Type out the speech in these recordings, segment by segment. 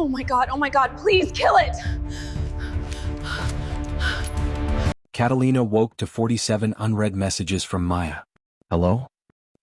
Oh my god, please kill it! Catalina woke to 47 unread messages from Maya. Hello?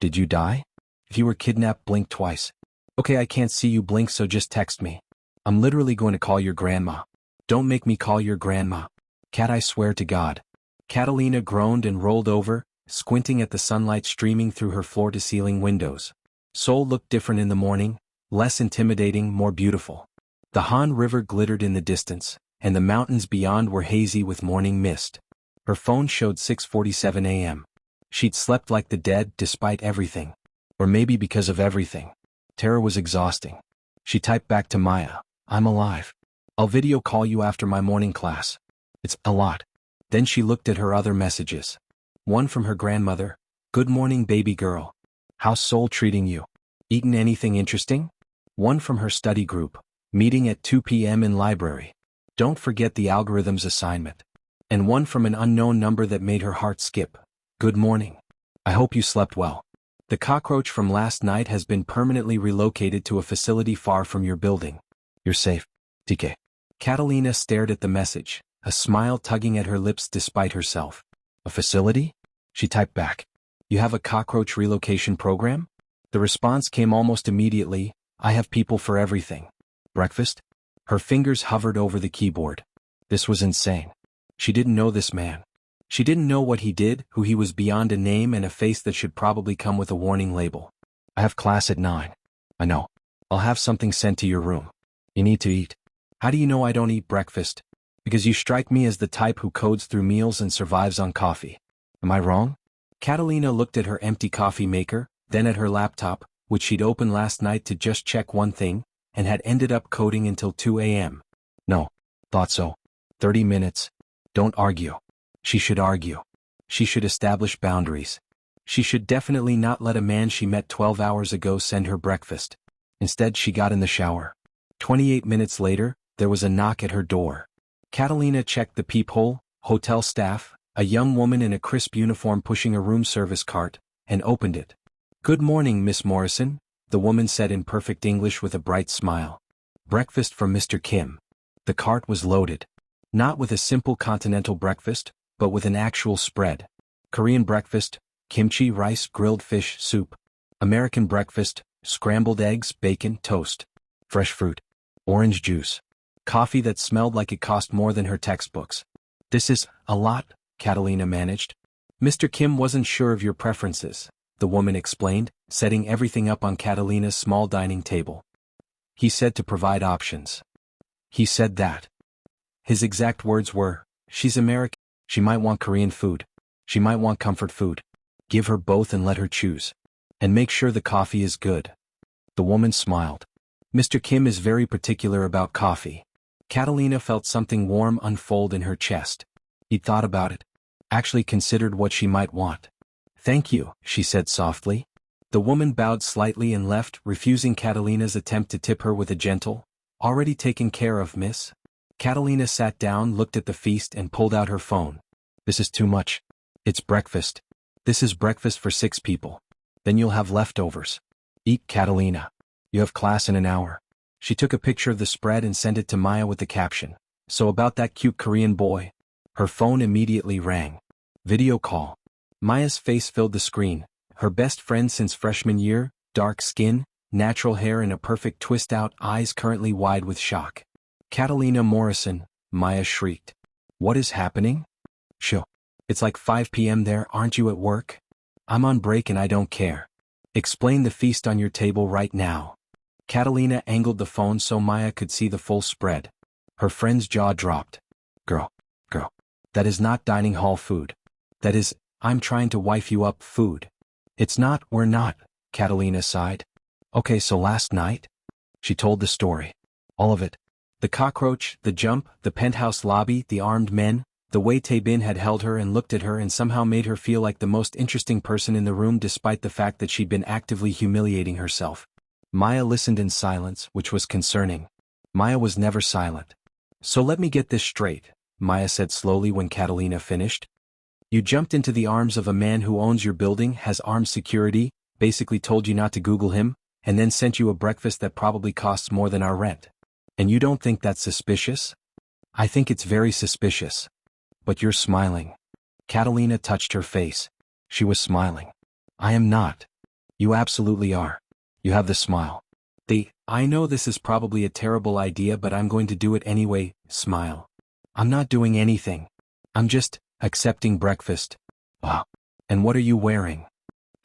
Did you die? If you were kidnapped, blink twice. Okay, I can't see you blink, so just text me. I'm literally going to call your grandma. Don't make me call your grandma. Cat, I swear to God. Catalina groaned and rolled over, squinting at the sunlight streaming through her floor-to-ceiling windows. Seoul looked different in the morning, less intimidating, more beautiful. The Han River glittered in the distance, and the mountains beyond were hazy with morning mist. Her phone showed 6:47 a.m. She'd slept like the dead despite everything. Or maybe because of everything. Terror was exhausting. She typed back to Maya, I'm alive. I'll video call you after my morning class. It's a lot. Then she looked at her other messages. One from her grandmother, good morning baby girl. How's Seoul treating you? Eaten anything interesting? One from her study group, meeting at 2 p.m. in library. Don't forget the algorithms assignment. And one from an unknown number that made her heart skip. Good morning. I hope you slept well. The cockroach from last night has been permanently relocated to a facility far from your building. You're safe. TK. Catalina stared at the message, a smile tugging at her lips despite herself. A facility? She typed back. You have a cockroach relocation program? The response came almost immediately, I have people for everything. Breakfast? Her fingers hovered over the keyboard. This was insane. She didn't know this man. She didn't know what he did, who he was beyond a name and a face that should probably come with a warning label. I have class at 9. I know. I'll have something sent to your room. You need to eat. How do you know I don't eat breakfast? Because you strike me as the type who codes through meals and survives on coffee. Am I wrong? Catalina looked at her empty coffee maker, then at her laptop, which she'd opened last night to just check one thing, and had ended up coding until 2 a.m. No. Thought so. 30 minutes. Don't argue. She should argue. She should establish boundaries. She should definitely not let a man she met 12 hours ago send her breakfast. Instead, she got in the shower. 28 minutes later, there was a knock at her door. Catalina checked the peephole, hotel staff, a young woman in a crisp uniform pushing a room service cart, and opened it. Good morning, Miss Morrison, the woman said in perfect English with a bright smile. Breakfast from Mr. Kim. The cart was loaded. Not with a simple continental breakfast, but with an actual spread. Korean breakfast, kimchi, rice, grilled fish, soup. American breakfast, scrambled eggs, bacon, toast. Fresh fruit. Orange juice. Coffee that smelled like it cost more than her textbooks. This is a lot, Catalina managed. Mr. Kim wasn't sure of your preferences, the woman explained, setting everything up on Catalina's small dining table. He said to provide options. He said that. His exact words were, she's American. She might want Korean food. She might want comfort food. Give her both and let her choose. And make sure the coffee is good. The woman smiled. Mr. Kim is very particular about coffee. Catalina felt something warm unfold in her chest. He'd thought about it. Actually considered what she might want. Thank you, she said softly. The woman bowed slightly and left, refusing Catalina's attempt to tip her with a gentle, already taken care of, miss. Catalina sat down, looked at the feast and pulled out her phone. This is too much. It's breakfast. This is breakfast for 6 people. Then you'll have leftovers. Eat, Catalina. You have class in an hour. She took a picture of the spread and sent it to Maya with the caption. So about that cute Korean boy. Her phone immediately rang. Video call. Maya's face filled the screen. Her best friend since freshman year, dark skin, natural hair and a perfect twist out, eyes currently wide with shock. Catalina Morrison, Maya shrieked. What is happening? Shoo. It's like 5 p.m. there, aren't you at work? I'm on break and I don't care. Explain the feast on your table right now. Catalina angled the phone so Maya could see the full spread. Her friend's jaw dropped. Girl. That is not dining hall food. That is, I'm trying to wife you up food. It's not, we're not, Catalina sighed. Okay, so last night? She told the story. All of it. The cockroach, the jump, the penthouse lobby, the armed men, the way Tabin had held her and looked at her and somehow made her feel like the most interesting person in the room despite the fact that she'd been actively humiliating herself. Maya listened in silence, which was concerning. Maya was never silent. So let me get this straight, Maya said slowly when Catalina finished. You jumped into the arms of a man who owns your building, has armed security, basically told you not to Google him, and then sent you a breakfast that probably costs more than our rent. And you don't think that's suspicious? I think it's very suspicious. But you're smiling. Catalina touched her face. She was smiling. I am not. You absolutely are. You have the smile. I know this is probably a terrible idea, but I'm going to do it anyway, smile. I'm not doing anything. I'm just accepting breakfast. Ah. And what are you wearing?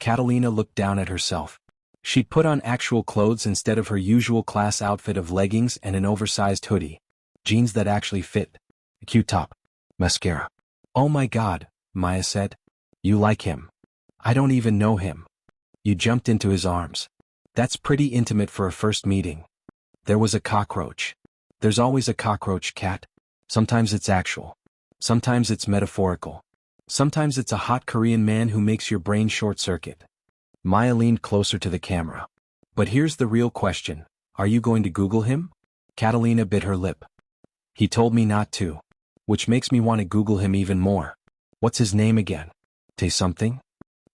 Catalina looked down at herself. She'd put on actual clothes instead of her usual class outfit of leggings and an oversized hoodie. Jeans that actually fit. A cute top. Mascara. Oh my God, Maya said. You like him. I don't even know him. You jumped into his arms. That's pretty intimate for a first meeting. There was a cockroach. There's always a cockroach, Cat. Sometimes it's actual. Sometimes it's metaphorical. Sometimes it's a hot Korean man who makes your brain short-circuit. Maya leaned closer to the camera. But here's the real question. Are you going to Google him? Catalina bit her lip. He told me not to. Which makes me want to Google him even more. What's his name again? Tay something?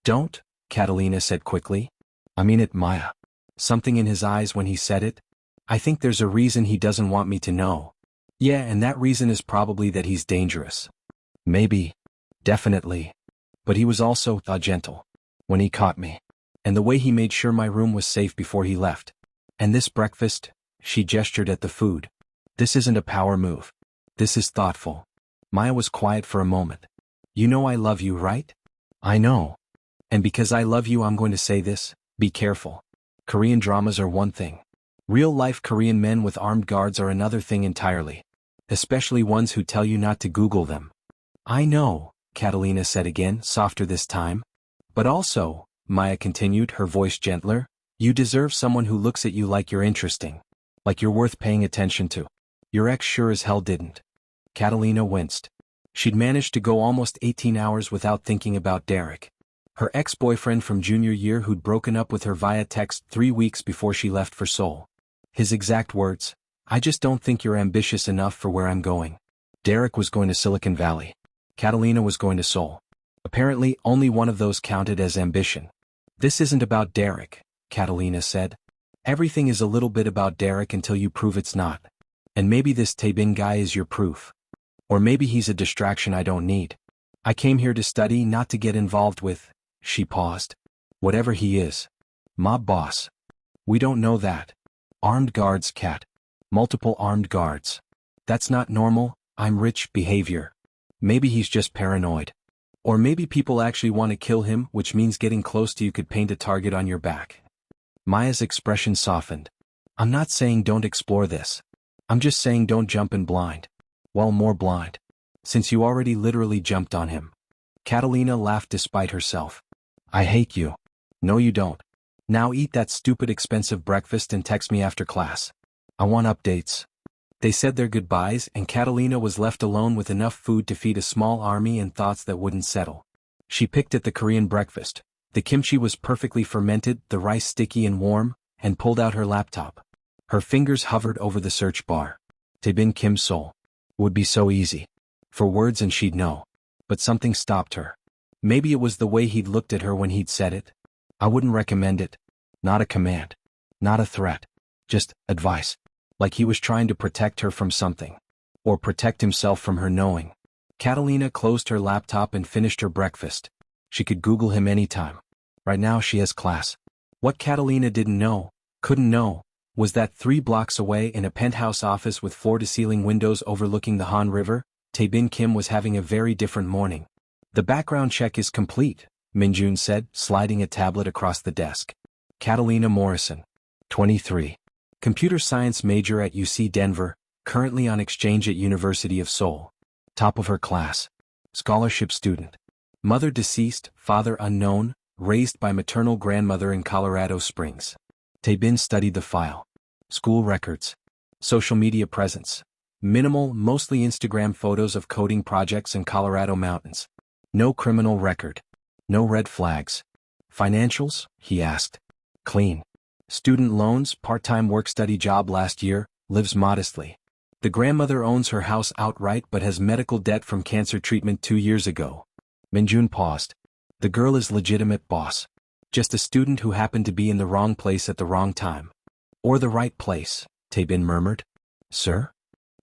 Don't, Catalina said quickly. I mean it, Maya. Something in his eyes when he said it? I think there's a reason he doesn't want me to know. Yeah, and that reason is probably that he's dangerous. Maybe. Definitely. But he was also gentle. When he caught me. And the way he made sure my room was safe before he left. And this breakfast, she gestured at the food. This isn't a power move. This is thoughtful. Maya was quiet for a moment. You know I love you, right? I know. And because I love you, I'm going to say this, be careful. Korean dramas are one thing. Real-life Korean men with armed guards are another thing entirely. Especially ones who tell you not to Google them. I know, Catalina said again, softer this time. But also, Maya continued, her voice gentler, you deserve someone who looks at you like you're interesting. Like you're worth paying attention to. Your ex sure as hell didn't. Catalina winced. She'd managed to go almost 18 hours without thinking about Derek. Her ex-boyfriend from junior year who'd broken up with her via text 3 weeks before she left for Seoul. His exact words, I just don't think you're ambitious enough for where I'm going. Derek was going to Silicon Valley. Catalina was going to Seoul. Apparently, only one of those counted as ambition. This isn't about Derek, Catalina said. Everything is a little bit about Derek until you prove it's not. And maybe this Tabin guy is your proof. Or maybe he's a distraction I don't need. I came here to study, not to get involved with. She paused. Whatever he is. Mob boss. We don't know that. Armed guards, Cat. Multiple armed guards. That's not normal, I'm rich behavior. Maybe he's just paranoid. Or maybe people actually want to kill him, which means getting close to you could paint a target on your back. Maya's expression softened. I'm not saying don't explore this. I'm just saying don't jump in blind. Well, more blind. Since you already literally jumped on him. Catalina laughed despite herself. I hate you. No you don't. Now eat that stupid expensive breakfast and text me after class. I want updates. They said their goodbyes and Catalina was left alone with enough food to feed a small army and thoughts that wouldn't settle. She picked at the Korean breakfast. The kimchi was perfectly fermented, the rice sticky and warm, and pulled out her laptop. Her fingers hovered over the search bar. Tabin Kim Seoul. Would be so easy. For words and she'd know. But something stopped her. Maybe it was the way he'd looked at her when he'd said it. I wouldn't recommend it. Not a command. Not a threat. Just advice. Like he was trying to protect her from something. Or protect himself from her knowing. Catalina closed her laptop and finished her breakfast. She could Google him anytime. Right now she has class. What Catalina didn't know, couldn't know, was that 3 blocks away in a penthouse office with floor-to-ceiling windows overlooking the Han River, Tabin Kim was having a very different morning. The background check is complete, Minjun said, sliding a tablet across the desk. Catalina Morrison. 23. Computer science major at UC Denver, currently on exchange at University of Seoul. Top of her class. Scholarship student. Mother deceased, father unknown, raised by maternal grandmother in Colorado Springs. Tabin studied the file. School records. Social media presence. Minimal, mostly Instagram photos of coding projects in Colorado mountains. No criminal record. No red flags. Financials? He asked. Clean. Student loans, part-time work-study job last year, lives modestly. The grandmother owns her house outright but has medical debt from cancer treatment 2 years ago. Minjun paused. The girl is legitimate, boss. Just a student who happened to be in the wrong place at the wrong time. Or the right place, Tabin murmured. Sir?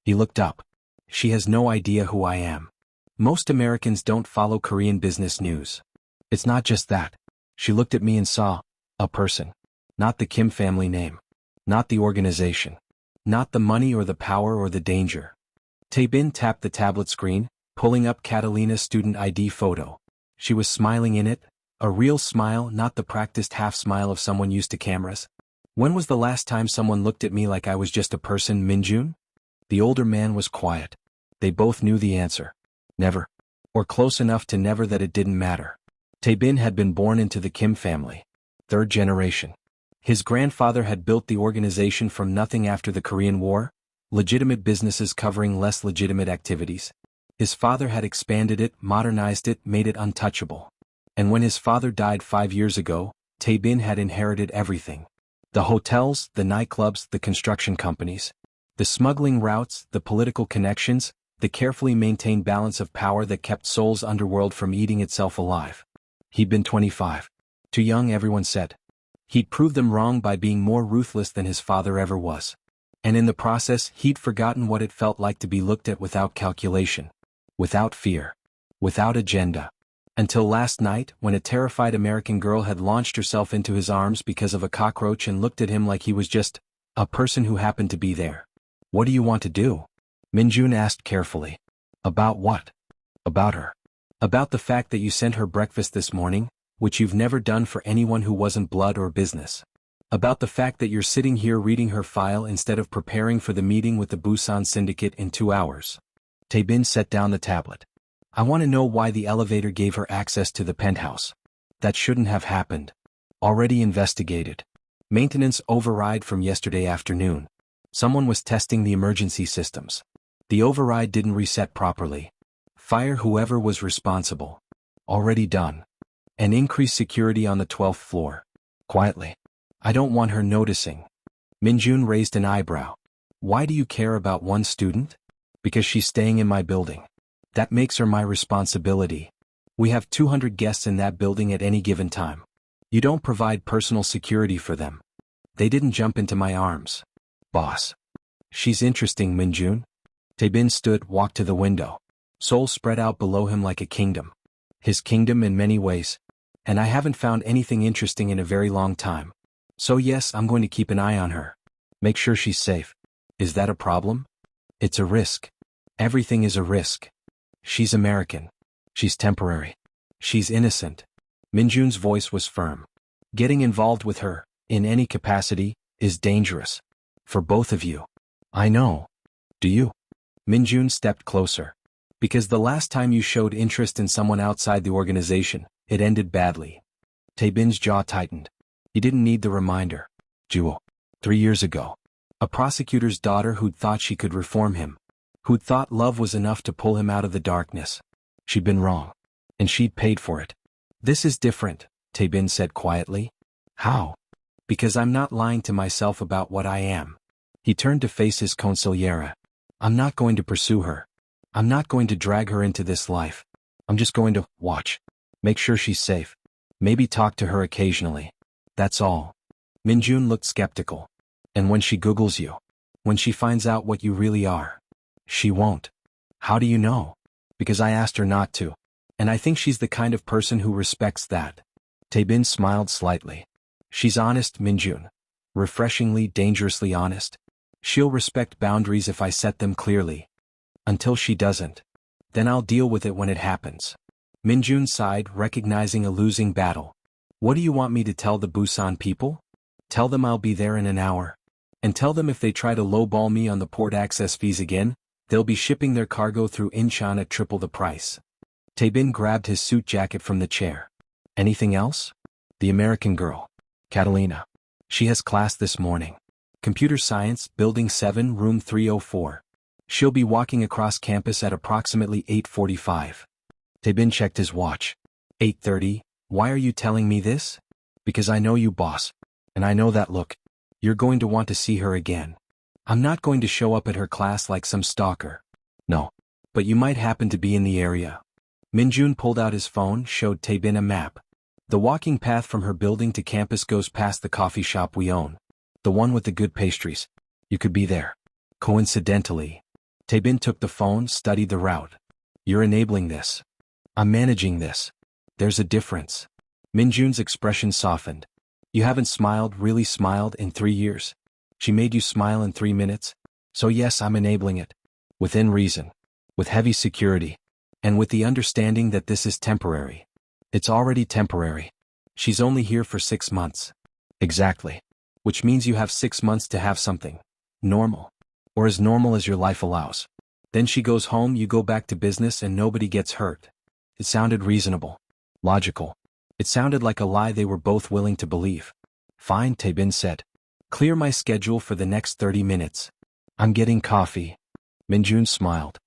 He looked up. She has no idea who I am. Most Americans don't follow Korean business news. It's not just that. She looked at me and saw a person. Not the Kim family name. Not the organization. Not the money or the power or the danger. Tabin tapped the tablet screen, pulling up Catalina's student ID photo. She was smiling in it, a real smile, not the practiced half smile of someone used to cameras. When was the last time someone looked at me like I was just a person, Minjun? The older man was quiet. They both knew the answer. Never. Or close enough to never that it didn't matter. Tabin had been born into the Kim family. Third generation. His grandfather had built the organization from nothing after the Korean War, legitimate businesses covering less legitimate activities. His father had expanded it, modernized it, made it untouchable. And when his father died 5 years ago, Tabin had inherited everything. The hotels, the nightclubs, the construction companies. The smuggling routes, the political connections, the carefully maintained balance of power that kept Seoul's underworld from eating itself alive. He'd been 25. Too young, everyone said. He'd proved them wrong by being more ruthless than his father ever was. And in the process, he'd forgotten what it felt like to be looked at without calculation. Without fear. Without agenda. Until last night, when a terrified American girl had launched herself into his arms because of a cockroach and looked at him like he was just a person who happened to be there. What do you want to do? Minjun asked carefully. About what? About her. About the fact that you sent her breakfast this morning, which you've never done for anyone who wasn't blood or business. About the fact that you're sitting here reading her file instead of preparing for the meeting with the Busan Syndicate in 2 hours. Tabin set down the tablet. I want to know why the elevator gave her access to the penthouse. That shouldn't have happened. Already investigated. Maintenance override from yesterday afternoon. Someone was testing the emergency systems. The override didn't reset properly. Fire whoever was responsible. Already done. And increase security on the 12th floor. Quietly. I don't want her noticing. Minjun raised an eyebrow. Why do you care about one student? Because she's staying in my building. That makes her my responsibility. We have 200 guests in that building at any given time. You don't provide personal security for them. They didn't jump into my arms. Boss. She's interesting, Minjun. Tabin stood, walked to the window. Seoul spread out below him like a kingdom. His kingdom in many ways. And I haven't found anything interesting in a very long time. So yes, I'm going to keep an eye on her. Make sure she's safe. Is that a problem? It's a risk. Everything is a risk. She's American. She's temporary. She's innocent. Minjun's voice was firm. Getting involved with her, in any capacity, is dangerous. For both of you. I know. Do you? Minjun stepped closer. Because the last time you showed interest in someone outside the organization, it ended badly. Tabin's jaw tightened. He didn't need the reminder. Jewel. 3 years ago. A prosecutor's daughter who'd thought she could reform him. Who'd thought love was enough to pull him out of the darkness. She'd been wrong. And she'd paid for it. This is different, Tabin said quietly. How? Because I'm not lying to myself about what I am. He turned to face his consigliera. I'm not going to pursue her. I'm not going to drag her into this life. I'm just going to watch. Make sure she's safe. Maybe talk to her occasionally. That's all. Minjun looked skeptical. And when she Googles you? When she finds out what you really are? She won't. How do you know? Because I asked her not to. And I think she's the kind of person who respects that. Tabin smiled slightly. She's honest, Minjun. Refreshingly, dangerously honest. She'll respect boundaries if I set them clearly. Until she doesn't. Then I'll deal with it when it happens. Minjun sighed, recognizing a losing battle. What do you want me to tell the Busan people? Tell them I'll be there in an hour. And tell them if they try to lowball me on the port access fees again, they'll be shipping their cargo through Incheon at triple the price. Tabin grabbed his suit jacket from the chair. Anything else? The American girl. Catalina. She has class this morning. Computer Science, Building 7, Room 304. She'll be walking across campus at approximately 8:45. Tabin checked his watch. 8:30, why are you telling me this? Because I know you, boss. And I know that look. You're going to want to see her again. I'm not going to show up at her class like some stalker. No. But you might happen to be in the area. Minjun pulled out his phone, showed Tabin a map. The walking path from her building to campus goes past the coffee shop we own. The one with the good pastries. You could be there. Coincidentally. Tabin took the phone, studied the route. You're enabling this. I'm managing this. There's a difference. Minjun's expression softened. You haven't smiled, really smiled, in 3 years. She made you smile in 3 minutes? So yes, I'm enabling it. Within reason. With heavy security. And with the understanding that this is temporary. It's already temporary. She's only here for 6 months. Exactly. Which means you have 6 months to have something. Normal. Or as normal as your life allows. Then she goes home, you go back to business, and nobody gets hurt. It sounded reasonable. Logical. It sounded like a lie they were both willing to believe. Fine, Tabin said. Clear my schedule for the next 30 minutes. I'm getting coffee. Minjun smiled.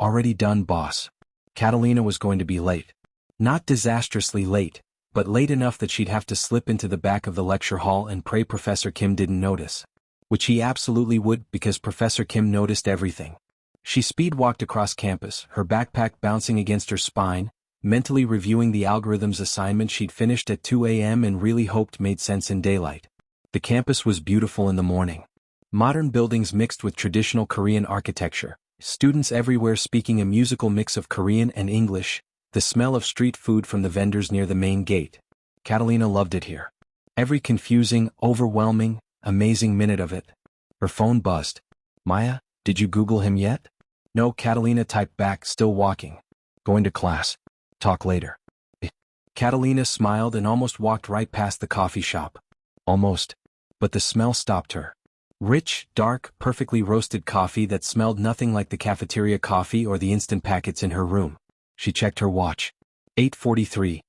Already done, boss. Catalina was going to be late. Not disastrously late, but late enough that she'd have to slip into the back of the lecture hall and pray Professor Kim didn't notice. Which he absolutely would, because Professor Kim noticed everything. She speed-walked across campus, her backpack bouncing against her spine, mentally reviewing the algorithms assignment she'd finished at 2 a.m. and really hoped made sense in daylight. The campus was beautiful in the morning. Modern buildings mixed with traditional Korean architecture, students everywhere speaking a musical mix of Korean and English, the smell of street food from the vendors near the main gate. Catalina loved it here. Every confusing, overwhelming, amazing minute of it. Her phone buzzed. Maya, did you Google him yet? No, Catalina typed back, still walking. Going to class. Talk later. Catalina smiled and almost walked right past the coffee shop. Almost. But the smell stopped her. Rich, dark, perfectly roasted coffee that smelled nothing like the cafeteria coffee or the instant packets in her room. She checked her watch. 8:43.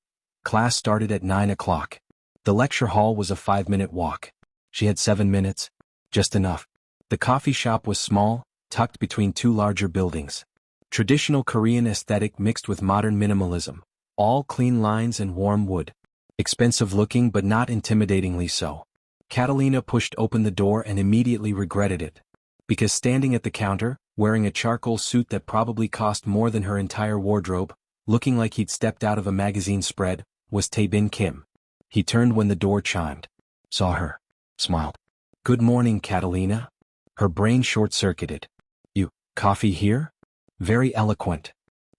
Class started at 9 o'clock. The lecture hall was a 5-minute walk. She had 7 minutes. Just enough. The coffee shop was small, tucked between 2 larger buildings. Traditional Korean aesthetic mixed with modern minimalism. All clean lines and warm wood. Expensive looking but not intimidatingly so. Catalina pushed open the door and immediately regretted it. Because standing at the counter, wearing a charcoal suit that probably cost more than her entire wardrobe, looking like he'd stepped out of a magazine spread, was Tabin Kim. He turned when the door chimed. Saw her. Smiled. Good morning, Catalina. Her brain short-circuited. You, coffee here? Very eloquent.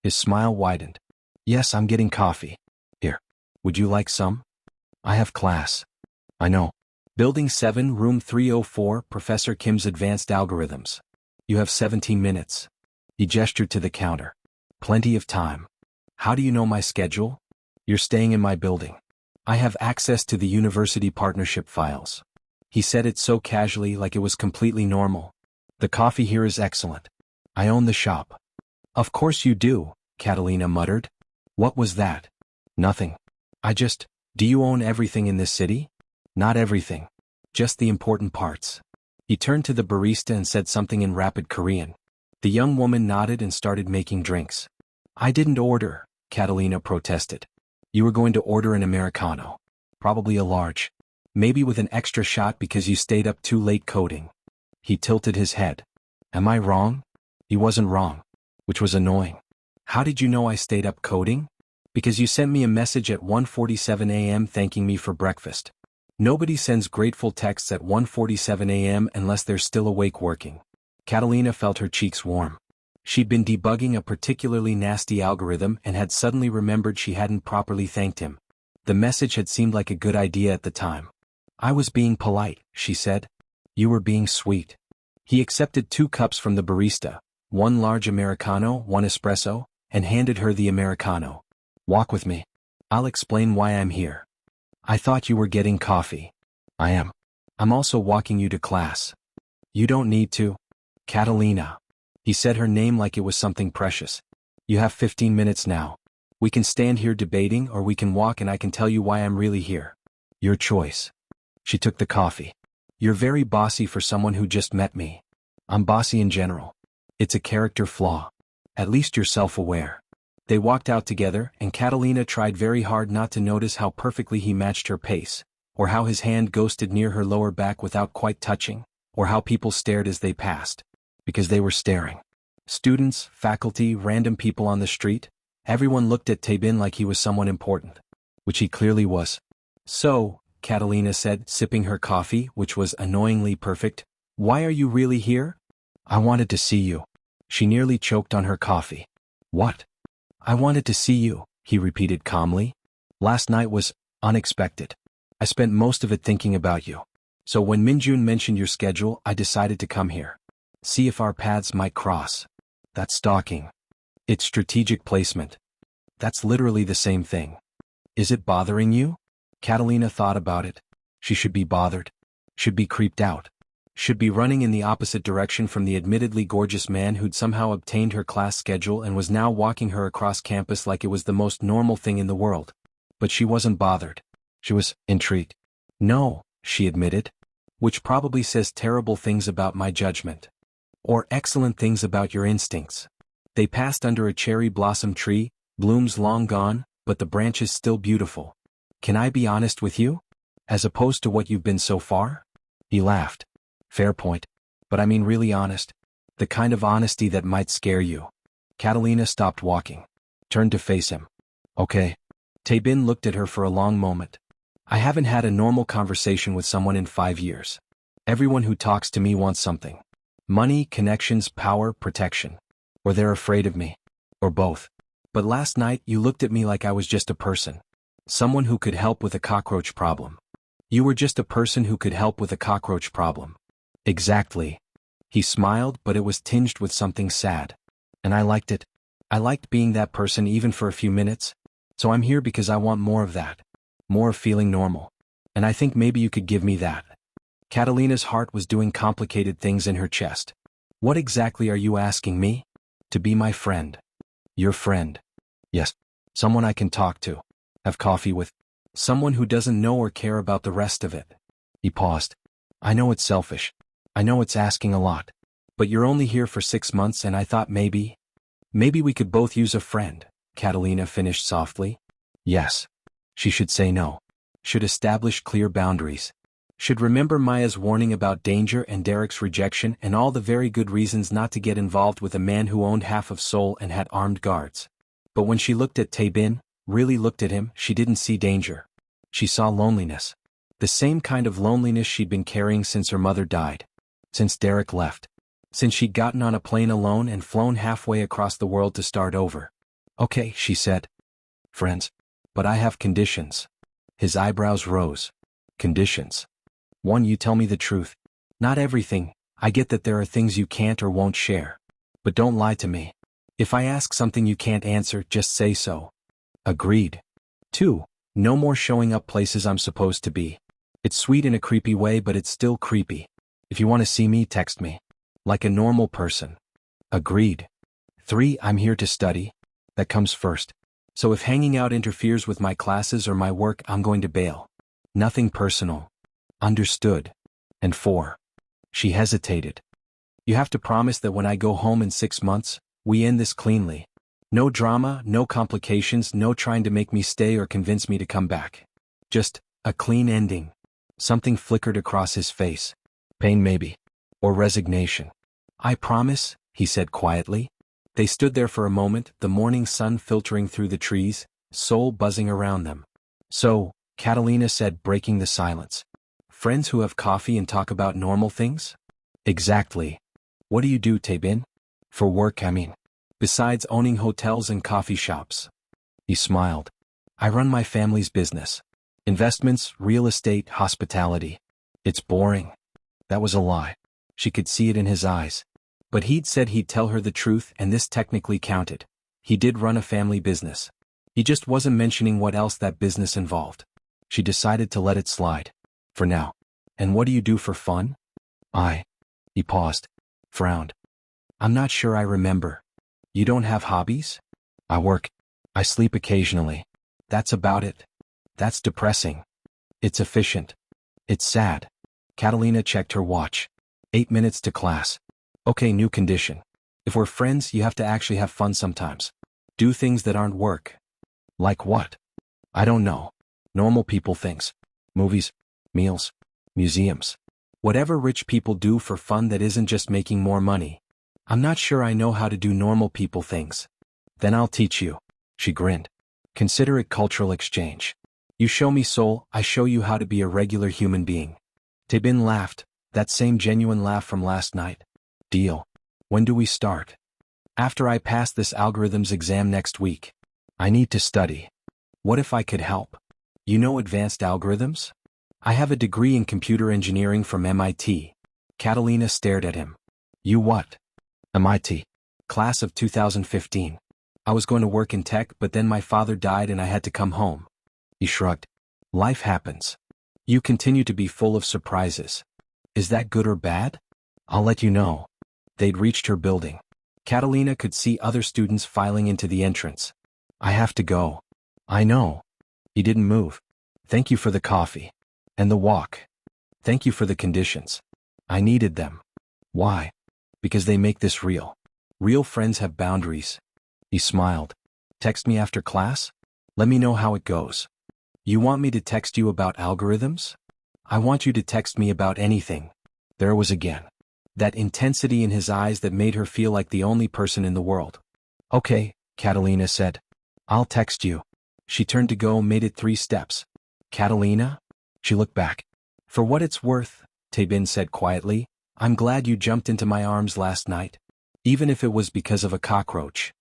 His smile widened. Yes, I'm getting coffee. Here. Would you like some? I have class. I know. Building 7, Room 304, Professor Kim's Advanced Algorithms. You have 17 minutes. He gestured to the counter. Plenty of time. How do you know my schedule? You're staying in my building. I have access to the university partnership files. He said it so casually, like it was completely normal. The coffee here is excellent. I own the shop. Of course you do, Catalina muttered. What was that? Nothing. Do you own everything in this city? Not everything. Just the important parts. He turned to the barista and said something in rapid Korean. The young woman nodded and started making drinks. I didn't order, Catalina protested. You were going to order an Americano. Probably a large. Maybe with an extra shot because you stayed up too late coding. He tilted his head. Am I wrong? He wasn't wrong. Which was annoying. How did you know I stayed up coding? Because you sent me a message at 1:47 a.m. thanking me for breakfast. Nobody sends grateful texts at 1:47 a.m. unless they're still awake working. Catalina felt her cheeks warm. She'd been debugging a particularly nasty algorithm and had suddenly remembered she hadn't properly thanked him. The message had seemed like a good idea at the time. I was being polite, she said. You were being sweet. He accepted 2 cups from the barista, 1 large Americano, 1 espresso, and handed her the Americano. Walk with me. I'll explain why I'm here. I thought you were getting coffee. I am. I'm also walking you to class. You don't need to. Catalina. He said her name like it was something precious. You have 15 minutes now. We can stand here debating or we can walk and I can tell you why I'm really here. Your choice. She took the coffee. You're very bossy for someone who just met me. I'm bossy in general. It's a character flaw. At least you're self-aware. They walked out together, and Catalina tried very hard not to notice how perfectly he matched her pace, or how his hand ghosted near her lower back without quite touching, or how people stared as they passed. Because they were staring. Students, faculty, random people on the street, everyone looked at Tabin like he was someone important. Which he clearly was. So, Catalina said, sipping her coffee, which was annoyingly perfect, why are you really here? I wanted to see you. She nearly choked on her coffee. What? I wanted to see you, he repeated calmly. Last night was unexpected. I spent most of it thinking about you. So when Minjun mentioned your schedule, I decided to come here. See if our paths might cross. That's stalking. It's strategic placement. That's literally the same thing. Is it bothering you? Catalina thought about it. She should be bothered. Should be creeped out. Should be running in the opposite direction from the admittedly gorgeous man who'd somehow obtained her class schedule and was now walking her across campus like it was the most normal thing in the world. But she wasn't bothered. She was intrigued. No, she admitted. Which probably says terrible things about my judgment. Or excellent things about your instincts. They passed under a cherry blossom tree, blooms long gone, but the branches still beautiful. Can I be honest with you? As opposed to what you've been so far? He laughed. Fair point. But I mean really honest. The kind of honesty that might scare you. Catalina stopped walking. Turned to face him. Okay. Tabin looked at her for a long moment. I haven't had a normal conversation with someone in 5 years. Everyone who talks to me wants something. Money, connections, power, protection. Or they're afraid of me. Or both. But last night you looked at me like I was just a person. Someone who could help with a cockroach problem. You were just a person who could help with a cockroach problem. Exactly. He smiled, but it was tinged with something sad. And I liked it. I liked being that person even for a few minutes. So I'm here because I want more of that. More of feeling normal. And I think maybe you could give me that. Catalina's heart was doing complicated things in her chest. What exactly are you asking me? To be my friend. Your friend. Yes. Someone I can talk to. Have coffee with. Someone who doesn't know or care about the rest of it. He paused. I know it's selfish. I know it's asking a lot. But you're only here for 6 months and I thought maybe we could both use a friend, Catalina finished softly. Yes. She should say no. Should establish clear boundaries. Should remember Maya's warning about danger and Derek's rejection and all the very good reasons not to get involved with a man who owned half of Seoul and had armed guards. But when she looked at Tabin, really looked at him, she didn't see danger. She saw loneliness. The same kind of loneliness she'd been carrying since her mother died. Since Derek left. Since she'd gotten on a plane alone and flown halfway across the world to start over. Okay, she said. Friends. But I have conditions. His eyebrows rose. Conditions. One, you tell me the truth. Not everything. I get that there are things you can't or won't share. But don't lie to me. If I ask something you can't answer, just say so. Agreed. 2. No more showing up places I'm supposed to be. It's sweet in a creepy way, but it's still creepy. If you want to see me, text me. Like a normal person. Agreed. 3. I'm here to study. That comes first. So if hanging out interferes with my classes or my work, I'm going to bail. Nothing personal. Understood. And 4. She hesitated. You have to promise that when I go home in 6 months, we end this cleanly. No drama, no complications, no trying to make me stay or convince me to come back. Just a clean ending. Something flickered across his face. Pain maybe. Or resignation. I promise, he said quietly. They stood there for a moment, the morning sun filtering through the trees, Seoul buzzing around them. So, Catalina said, breaking the silence. Friends who have coffee and talk about normal things? Exactly. What do you do, Tabin? For work, I mean. Besides owning hotels and coffee shops. He smiled. I run my family's business. Investments, real estate, hospitality. It's boring. That was a lie. She could see it in his eyes. But he'd said he'd tell her the truth, and this technically counted. He did run a family business. He just wasn't mentioning what else that business involved. She decided to let it slide. For now. And what do you do for fun? He paused. Frowned. I'm not sure I remember. You don't have hobbies? I work. I sleep occasionally. That's about it. That's depressing. It's efficient. It's sad. Catalina checked her watch. 8 minutes to class. Okay, new condition. If we're friends, you have to actually have fun sometimes. Do things that aren't work. Like what? I don't know. Normal people things. Movies, meals, museums. Whatever rich people do for fun that isn't just making more money. I'm not sure I know how to do normal people things. Then I'll teach you. She grinned. Consider it cultural exchange. You show me Seoul, I show you how to be a regular human being. Tabin laughed, that same genuine laugh from last night. Deal. When do we start? After I pass this algorithms exam next week. I need to study. What if I could help? You know advanced algorithms? I have a degree in computer engineering from MIT. Catalina stared at him. You what? MIT. Class of 2015. I was going to work in tech, but then my father died and I had to come home. He shrugged. Life happens. You continue to be full of surprises. Is that good or bad? I'll let you know. They'd reached her building. Catalina could see other students filing into the entrance. I have to go. I know. He didn't move. Thank you for the coffee. And the walk. Thank you for the conditions. I needed them. Why? Because they make this real. Real friends have boundaries. He smiled. Text me after class? Let me know how it goes. You want me to text you about algorithms? I want you to text me about anything. There was again that intensity in his eyes that made her feel like the only person in the world. Okay, Catalina said. I'll text you. She turned to go, made it 3 steps. Catalina? She looked back. For what it's worth, Tabin said quietly, I'm glad you jumped into my arms last night. Even if it was because of a cockroach.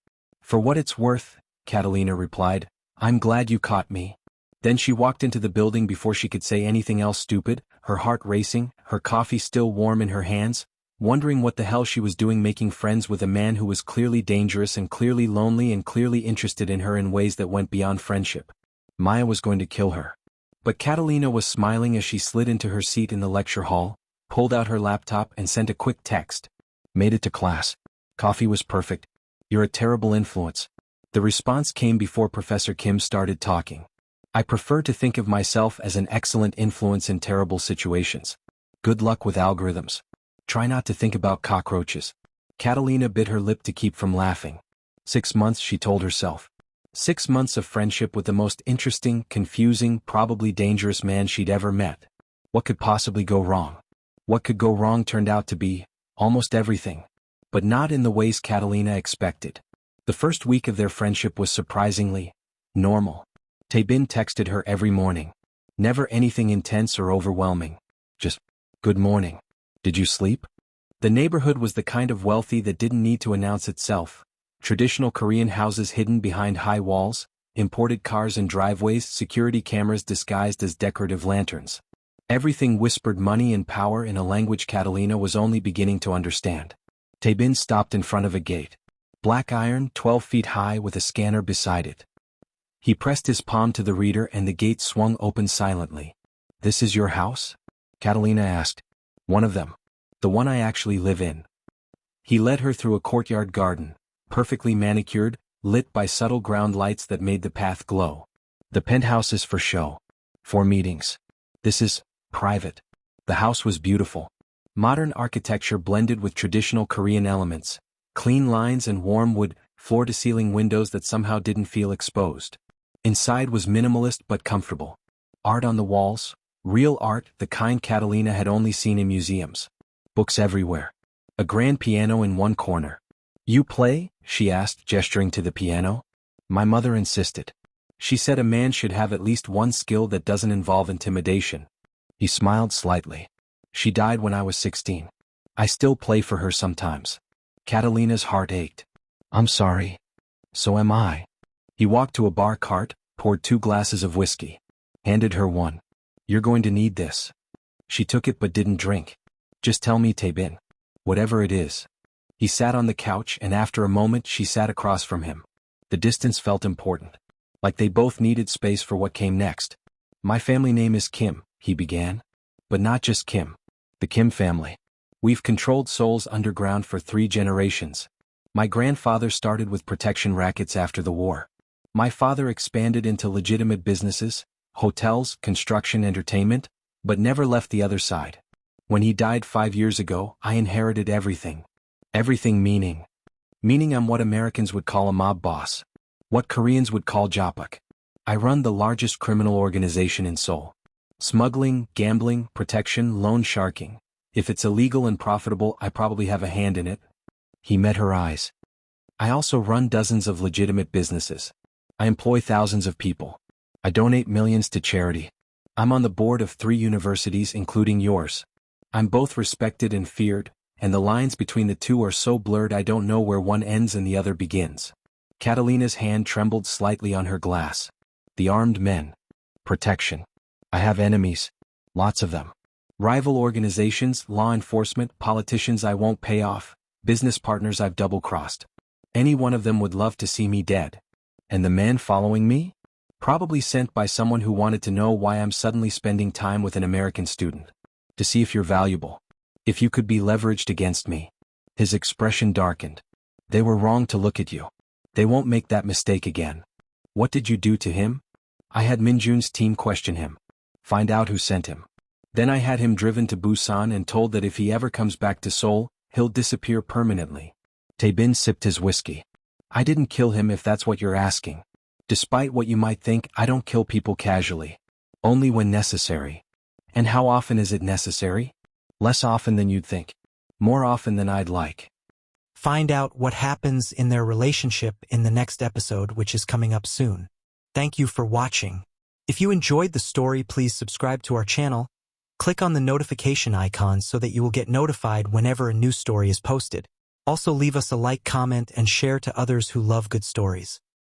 For what it's worth, Catalina replied, I'm glad you caught me. Then she walked into the building before she could say anything else stupid, her heart racing, her coffee still warm in her hands, wondering what the hell she was doing making friends with a man who was clearly dangerous and clearly lonely and clearly interested in her in ways that went beyond friendship. Maya was going to kill her. But Catalina was smiling as she slid into her seat in the lecture hall, pulled out her laptop and sent a quick text. Made it to class. Coffee was perfect. You're a terrible influence. The response came before Professor Kim started talking. I prefer to think of myself as an excellent influence in terrible situations. Good luck with algorithms. Try not to think about cockroaches. Catalina bit her lip to keep from laughing. 6 months, she told herself. 6 months of friendship with the most interesting, confusing, probably dangerous man she'd ever met. What could possibly go wrong? What could go wrong turned out to be almost everything. But not in the ways Catalina expected. The first week of their friendship was surprisingly normal. Tabin texted her every morning. Never anything intense or overwhelming. Just, good morning. Did you sleep? The neighborhood was the kind of wealthy that didn't need to announce itself. Traditional Korean houses hidden behind high walls, imported cars in driveways, security cameras disguised as decorative lanterns. Everything whispered money and power in a language Catalina was only beginning to understand. Tabin stopped in front of a gate. Black iron, 12 feet high with a scanner beside it. He pressed his palm to the reader and the gate swung open silently. This is your house? Catalina asked. One of them. The one I actually live in. He led her through a courtyard garden, perfectly manicured, lit by subtle ground lights that made the path glow. The penthouse is for show. For meetings. This is private. The house was beautiful. Modern architecture blended with traditional Korean elements. Clean lines and warm wood, floor-to-ceiling windows that somehow didn't feel exposed. Inside was minimalist but comfortable. Art on the walls. Real art, the kind Catalina had only seen in museums. Books everywhere. A grand piano in one corner. You play? She asked, gesturing to the piano. My mother insisted. She said a man should have at least one skill that doesn't involve intimidation. He smiled slightly. She died when I was 16. I still play for her sometimes. Catalina's heart ached. I'm sorry. So am I. He walked to a bar cart, poured 2 glasses of whiskey. Handed her one. You're going to need this. She took it but didn't drink. Just tell me, Tabin. Whatever it is. He sat on the couch and after a moment she sat across from him. The distance felt important. Like they both needed space for what came next. My family name is Kim, he began. But not just Kim. The Kim family. We've controlled Seoul's underground for 3 generations. My grandfather started with protection rackets after the war. My father expanded into legitimate businesses, hotels, construction, entertainment, but never left the other side. When he died 5 years ago, I inherited everything. Everything meaning I'm what Americans would call a mob boss. What Koreans would call japuk. I run the largest criminal organization in Seoul. Smuggling, gambling, protection, loan sharking. If it's illegal and profitable, I probably have a hand in it. He met her eyes. I also run dozens of legitimate businesses. I employ thousands of people. I donate millions to charity. I'm on the board of 3 universities including yours. I'm both respected and feared, and the lines between the two are so blurred I don't know where one ends and the other begins. Catalina's hand trembled slightly on her glass. The armed men. Protection. I have enemies. Lots of them. Rival organizations, law enforcement, politicians I won't pay off, business partners I've double-crossed. Any one of them would love to see me dead. And the man following me? Probably sent by someone who wanted to know why I'm suddenly spending time with an American student. To see if you're valuable. If you could be leveraged against me. His expression darkened. They were wrong to look at you. They won't make that mistake again. What did you do to him? I had Minjun's team question him. Find out who sent him. Then I had him driven to Busan and told that if he ever comes back to Seoul, he'll disappear permanently. Tabin sipped his whiskey. I didn't kill him if that's what you're asking. Despite what you might think, I don't kill people casually. Only when necessary. And how often is it necessary? Less often than you'd think. More often than I'd like. Find out what happens in their relationship in the next episode, which is coming up soon. Thank you for watching. If you enjoyed the story, please subscribe to our channel. Click on the notification icon so that you will get notified whenever a new story is posted. Also leave us a like, comment, and share to others who love good stories.